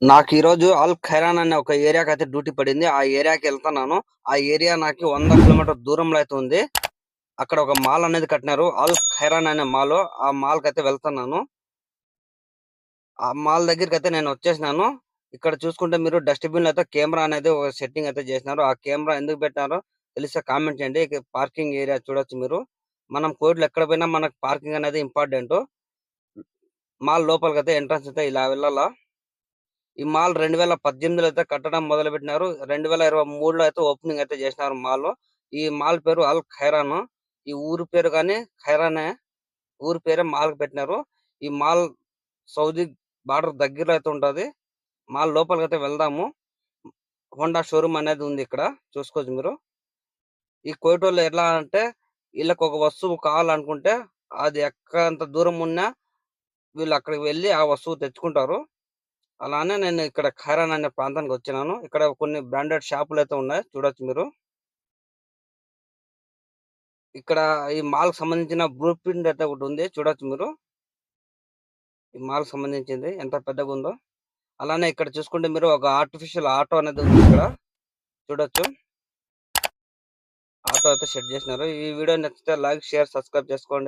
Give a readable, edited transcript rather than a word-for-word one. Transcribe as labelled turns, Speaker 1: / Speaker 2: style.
Speaker 1: నాకు ఈరోజు అల్ ఖైరాన్ అనే ఒక ఏరియాకైతే డ్యూటీ పడింది. ఆ ఏరియాకి వెళ్తున్నాను. ఆ ఏరియా నాకు 100 కిలోమీటర్ దూరంలో అయితే ఉంది. అక్కడ ఒక మాల్ అనేది కట్టినారు. అల్ ఖైరాన్ అనే మాల్. ఆ మాల్‌కైతే వెళ్తున్నాను. ఆ మాల్ దగ్గరికైతే నేను వచ్చేసినాను. ఇక్కడ చూసుకుంటే మీరు డస్ట్‌బిన్‌లో అయితే కెమెరా అనేది ఒక సెట్టింగ్ అయితే చేసినారు. ఆ కెమెరా ఎందుకు పెట్టినారో తెలిస్తే కామెంట్ చేయండి. ఇక పార్కింగ్ ఏరియా చూడొచ్చు మీరు. మనం కోవిడ్‌లో ఎక్కడ పోయినా మనకు పార్కింగ్ అనేది ఇంపార్టెంటు. మాల్ లోపలికైతే ఎంట్రన్స్ అయితే ఇలా వెళ్ళాలా. ఈ మాల్ 2018లో అయితే కట్టడం మొదలుపెట్టినారు. 2023లో అయితే ఓపెనింగ్ అయితే చేసినారు మాల్. ఈ మాల్ పేరు అల్ ఖైరాను. ఈ ఊరు పేరు గాని ఖైరానే. ఊరి పేరే మాల్‌కి పెట్టినారు. ఈ మాల్ సౌదీ బార్డర్ దగ్గరలో అయితే ఉంటది. మాల్ లోపలికైతే వెళ్దాము. హోండా షోరూమ్ అనేది ఉంది ఇక్కడ. చూసుకోవచ్చు మీరు. ఈ కోయటోళ్ళు ఎట్లా అంటే ఈళ్ళకొక వస్తువు కావాలనుకుంటే అది ఎక్కడంత దూరం ఉన్నా వీళ్ళు అక్కడికి వెళ్లి ఆ వస్తువు తెచ్చుకుంటారు. అలానే నేను ఇక్కడ ఖైరాన్ అనే ప్రాంతానికొచ్చినాను. ఇక్కడ కొన్ని బ్రాండెడ్ షాపులైతే ఉన్నాయి. చూడొచ్చు మీరు. ఇక్కడ ఈ మాల్‌కి సంబంధించిన బ్లూ ప్రింట్ అయితే ఒకటుంది. చూడొచ్చు మీరు. ఈ మాల్‌కి సంబంధించింది ఎంత పెద్దగుందో. అలానే ఇక్కడ చూసుకుంటే మీరు ఒక ఆర్టిఫిషియల్ ఆటో అనేది ఉంది ఇక్కడ. చూడొచ్చు. ఆటో అయితే సెట్ చేసినారు. ఈ వీడియో నచ్చితే లైక్, షేర్, సబ్స్క్రైబ్ చేసుకోండి.